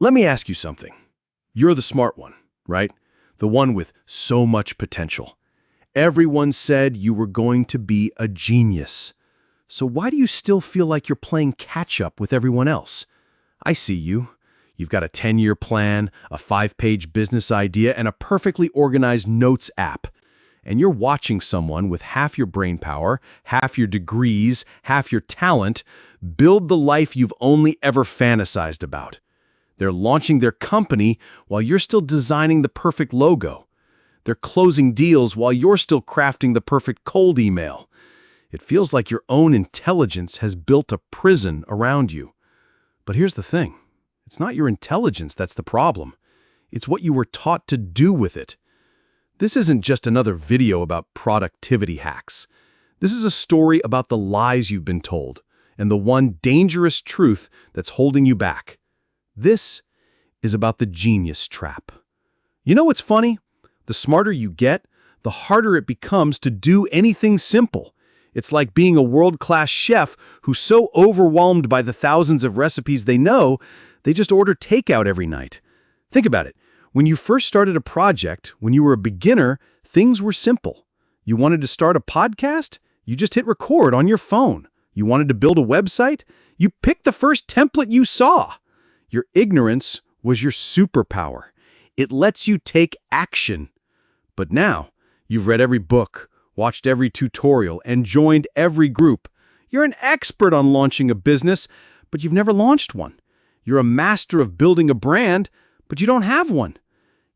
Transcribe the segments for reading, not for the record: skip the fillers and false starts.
Let me ask you something. You're the smart one, right? The one with so much potential. Everyone said you were going to be a genius. So why do you still feel like you're playing catch-up with everyone else? I see you. You've got a 10-year plan, a 5-page business idea, and a perfectly organized notes app. And you're watching someone with half your brain power, half your degrees, half your talent, build the life you've only ever fantasized about. They're launching their company while you're still designing the perfect logo. They're closing deals while you're still crafting the perfect cold email. It feels like your own intelligence has built a prison around you. But here's the thing. It's not your intelligence that's the problem. It's what you were taught to do with it. This isn't just another video about productivity hacks. This is a story about the lies you've been told and the one dangerous truth that's holding you back. This is about the genius trap. You know what's funny? The smarter you get, the harder it becomes to do anything simple. It's like being a world-class chef who's so overwhelmed by the thousands of recipes they know, they just order takeout every night. Think about it. When you first started a project, when you were a beginner, things were simple. You wanted to start a podcast? You just hit record on your phone. You wanted to build a website? You picked the first template you saw. Your ignorance was your superpower. It lets you take action. But now, you've read every book, watched every tutorial, and joined every group. You're an expert on launching a business, but you've never launched one. You're a master of building a brand, but you don't have one.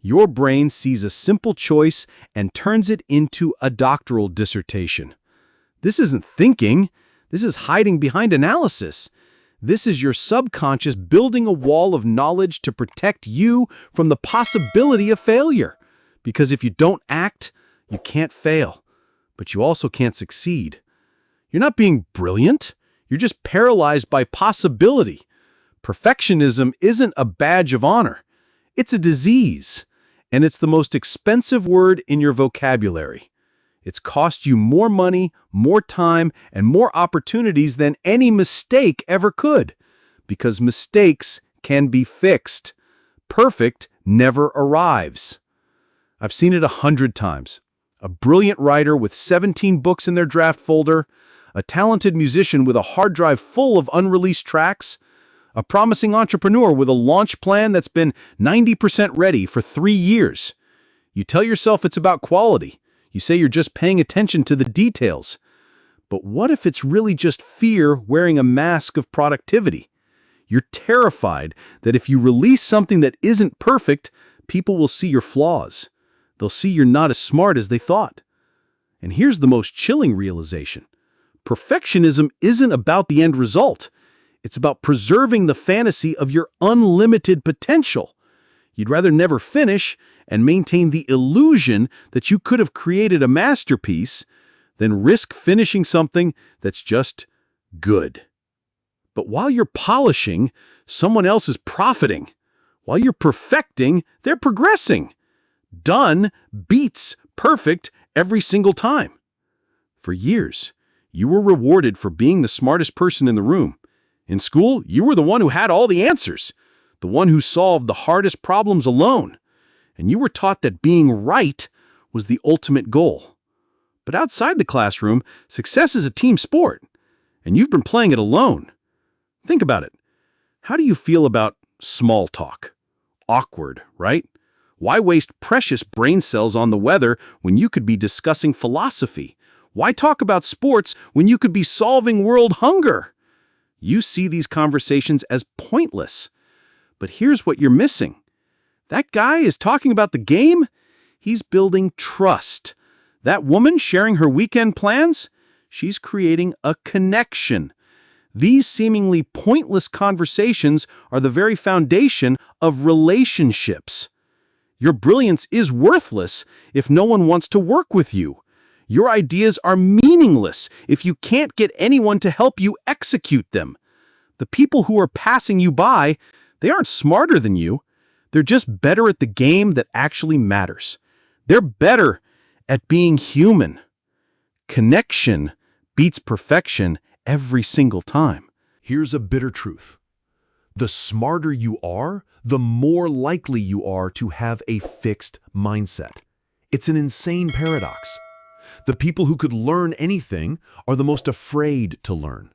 Your brain sees a simple choice and turns it into a doctoral dissertation. This isn't thinking. This is hiding behind analysis. This is your subconscious building a wall of knowledge to protect you from the possibility of failure. Because if you don't act, you can't fail, but you also can't succeed. You're not being brilliant. You're just paralyzed by possibility. Perfectionism isn't a badge of honor. It's a disease, and it's the most expensive word in your vocabulary. It's cost you more money, more time, and more opportunities than any mistake ever could, because mistakes can be fixed. Perfect never arrives. I've seen it 100 times. A brilliant writer with 17 books in their draft folder, a talented musician with a hard drive full of unreleased tracks, a promising entrepreneur with a launch plan that's been 90% ready for 3 years. You tell yourself it's about quality. You say you're just paying attention to the details. But what if it's really just fear wearing a mask of productivity? You're terrified that if you release something that isn't perfect, people will see your flaws. They'll see you're not as smart as they thought. And here's the most chilling realization. Perfectionism isn't about the end result. It's about preserving the fantasy of your unlimited potential. You'd rather never finish and maintain the illusion that you could have created a masterpiece than risk finishing something that's just good. But while you're polishing, someone else is profiting. While you're perfecting, they're progressing. Done beats perfect every single time. For years, you were rewarded for being the smartest person in the room. In school, you were the one who had all the answers, the one who solved the hardest problems alone. And you were taught that being right was the ultimate goal. But outside the classroom, success is a team sport, and you've been playing it alone. Think about it. How do you feel about small talk? Awkward, right? Why waste precious brain cells on the weather when you could be discussing philosophy? Why talk about sports when you could be solving world hunger? You see these conversations as pointless. But here's what you're missing. That guy is talking about the game. He's building trust. That woman sharing her weekend plans, she's creating a connection. These seemingly pointless conversations are the very foundation of relationships. Your brilliance is worthless if no one wants to work with you. Your ideas are meaningless if you can't get anyone to help you execute them. The people who are passing you by, they aren't smarter than you. They're just better at the game that actually matters. They're better at being human. Connection beats perfection every single time. Here's a bitter truth. The smarter you are, the more likely you are to have a fixed mindset. It's an insane paradox. The people who could learn anything are the most afraid to learn.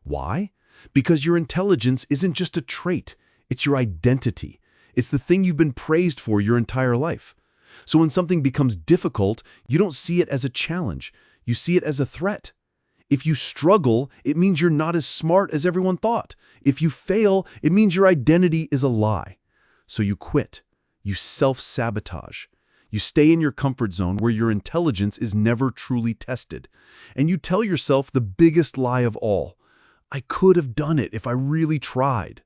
Why? Because your intelligence isn't just a trait, it's your identity. It's the thing you've been praised for your entire life. So when something becomes difficult, you don't see it as a challenge, you see it as a threat. If you struggle, it means you're not as smart as everyone thought. If you fail, it means your identity is a lie. So you quit. You self-sabotage. You stay in your comfort zone where your intelligence is never truly tested. And you tell yourself the biggest lie of all. I could have done it if I really tried.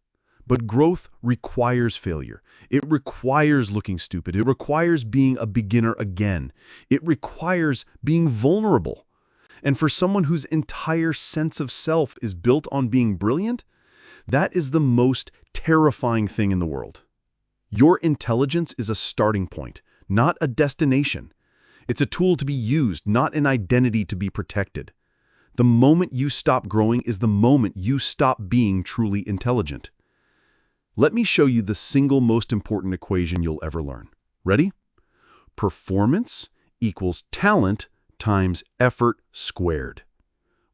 But growth requires failure. It requires looking stupid. It requires being a beginner again. It requires being vulnerable. And for someone whose entire sense of self is built on being brilliant, that is the most terrifying thing in the world. Your intelligence is a starting point, not a destination. It's a tool to be used, not an identity to be protected. The moment you stop growing is the moment you stop being truly intelligent. Let me show you the single most important equation you'll ever learn. Ready? Performance equals talent times effort squared.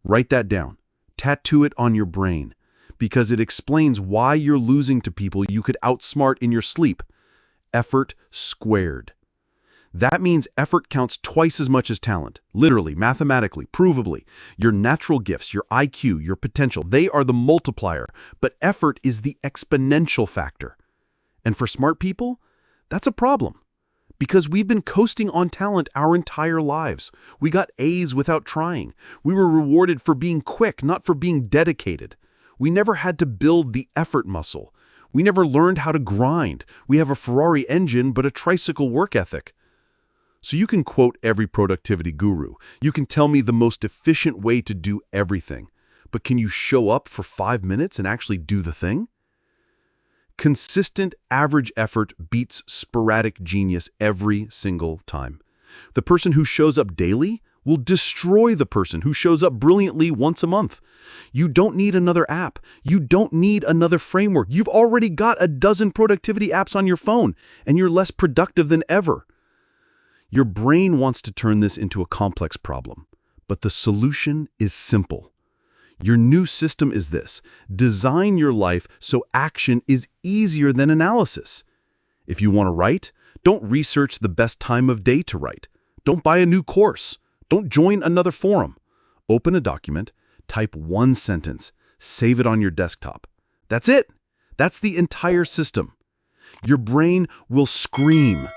Write that down. Tattoo it on your brain, because it explains why you're losing to people you could outsmart in your sleep. Effort squared. That means effort counts twice as much as talent. Literally, mathematically, provably. Your natural gifts, your IQ, your potential, they are the multiplier, but effort is the exponential factor. And for smart people, that's a problem. Because we've been coasting on talent our entire lives. We got A's without trying. We were rewarded for being quick, not for being dedicated. We never had to build the effort muscle. We never learned how to grind. We have a Ferrari engine, but a tricycle work ethic. So you can quote every productivity guru. You can tell me the most efficient way to do everything. But can you show up for 5 minutes and actually do the thing? Consistent average effort beats sporadic genius every single time. The person who shows up daily will destroy the person who shows up brilliantly once a month. You don't need another app. You don't need another framework. You've already got a dozen productivity apps on your phone, and you're less productive than ever. Your brain wants to turn this into a complex problem, but the solution is simple. Your new system is this: design your life so action is easier than analysis. If you want to write, don't research the best time of day to write. Don't buy a new course. Don't join another forum. Open a document, type one sentence, save it on your desktop. That's it. That's the entire system. Your brain will scream,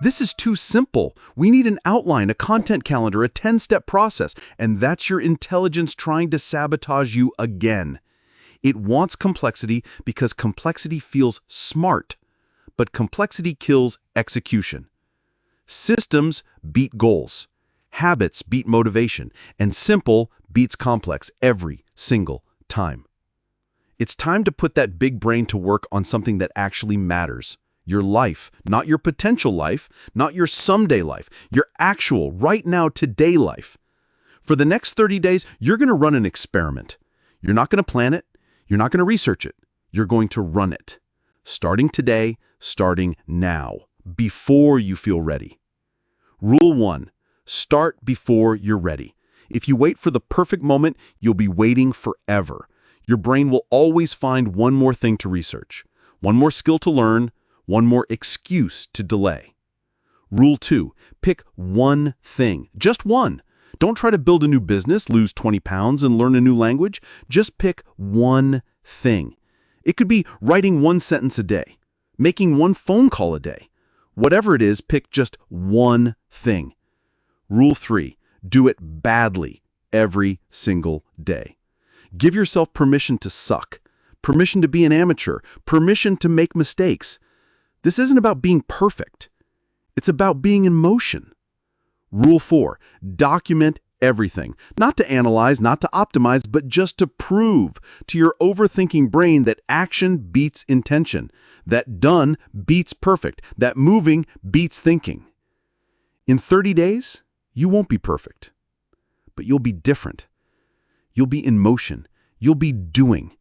"This is too simple. We need an outline, a content calendar, a 10-step process." And that's your intelligence trying to sabotage you again. It wants complexity because complexity feels smart, but complexity kills execution. Systems beat goals. Habits beat motivation, and simple beats complex every single time. It's time to put that big brain to work on something that actually matters. Your life, not your potential life, not your someday life, your actual, right now, today life. For the next 30 days, you're going to run an experiment. You're not going to plan it. You're not going to research it. You're going to run it. Starting today, starting now, before you feel ready. Rule 1. Start before you're ready. If you wait for the perfect moment, you'll be waiting forever. Your brain will always find one more thing to research, one more skill to learn, one more excuse to delay. Rule 2. Pick one thing, just one. Don't try to build a new business, lose 20 pounds, and learn a new language. Just pick one thing. It could be writing one sentence a day, making one phone call a day. Whatever it is, pick just one thing. Rule 3. Do it badly every single day. Give yourself permission to suck, permission to be an amateur, permission to make mistakes. This isn't about being perfect. It's about being in motion. Rule 4. Document everything. Not to analyze, not to optimize, but just to prove to your overthinking brain that action beats intention, that done beats perfect, that moving beats thinking. In 30 days, you won't be perfect, but you'll be different. You'll be in motion. You'll be doing.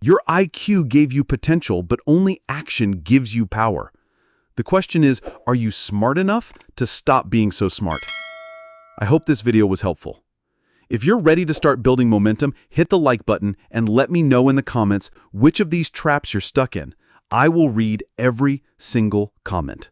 Your IQ gave you potential, but only action gives you power. The question is, are you smart enough to stop being so smart? I hope this video was helpful. If you're ready to start building momentum, hit the like button and let me know in the comments which of these traps you're stuck in. I will read every single comment.